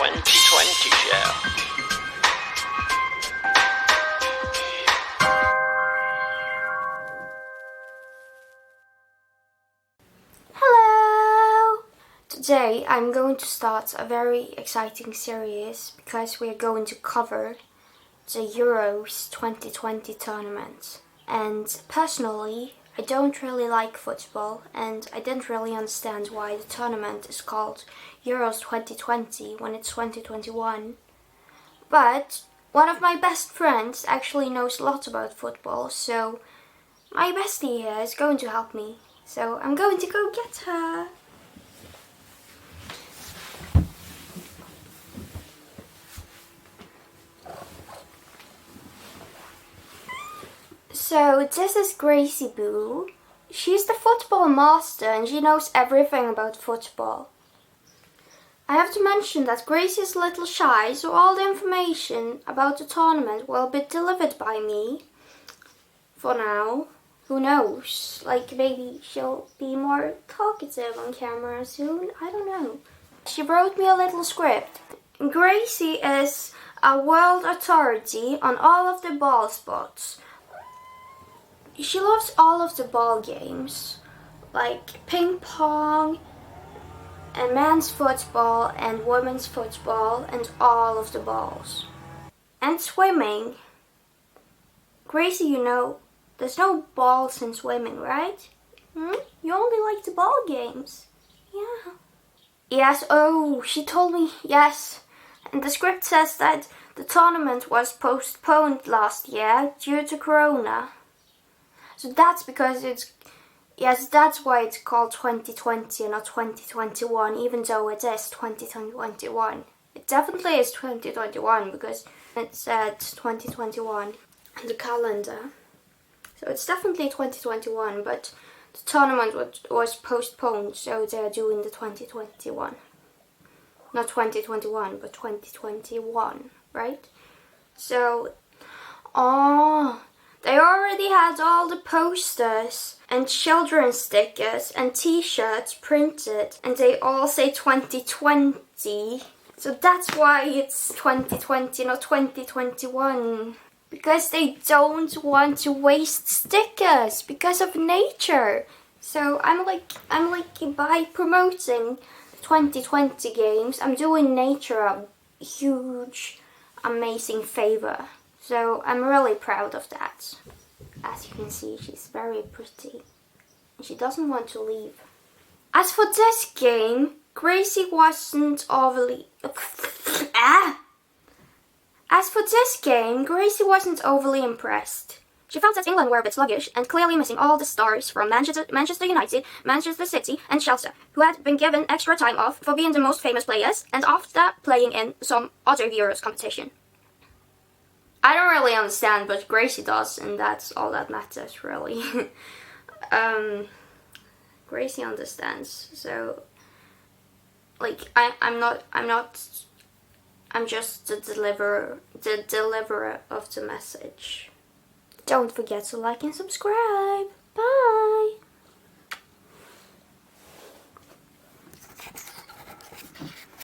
2020 show. Hello! Today I'm going to start a very exciting series because we are going to cover the Euros 2020 tournament. And personally, I don't really like football and I didn't really understand why the tournament is called Euros 2020 when it's 2021. But one of my best friends actually knows a lot about football, so my bestie here is going to help me. So I'm going to go get her. So this is Gracie Boo. She's the football master and she knows everything about football. I have to mention that Gracie is a little shy, so all the information about the tournament will be delivered by me. For now. Who knows? Like maybe she'll be more talkative on camera soon. I don't know. She wrote me a little script. Gracie is a world authority on all of the ball spots. She loves all of the ball games, like ping pong, and men's football and women's football and all of the balls. And swimming. Gracie, you know, there's no balls in swimming, right? You only like the ball games. Yeah. Yes, oh, she told me, yes. And the script says that the tournament was postponed last year due to Corona. So that's because that's why it's called 2020 and not 2021, even though it is 2021. It definitely is 2021 because it said 2021 in the calendar. So it's definitely 2021, but the tournament was postponed, so they're doing the 2021. Not 2021, but 2021, right? So, they already had all the posters and children's stickers and t-shirts printed, and they all say 2020. So that's why it's 2020, not 2021. Because they don't want to waste stickers because of nature. So I'm like by promoting 2020 games, I'm doing nature a huge, amazing favor. So I'm really proud of that. As you can see, she's very pretty. And she doesn't want to leave. As for this game, Gracie wasn't overly... As for this game, Gracie wasn't overly impressed. She felt that England were a bit sluggish and clearly missing all the stars from Manchester United, Manchester City and Chelsea, who had been given extra time off for being the most famous players and after playing in some other Euros competition. I don't really understand, but Gracie does, and that's all that matters, really. Gracie understands, so like I'm just the deliverer of the message. Don't forget to like and subscribe. Bye!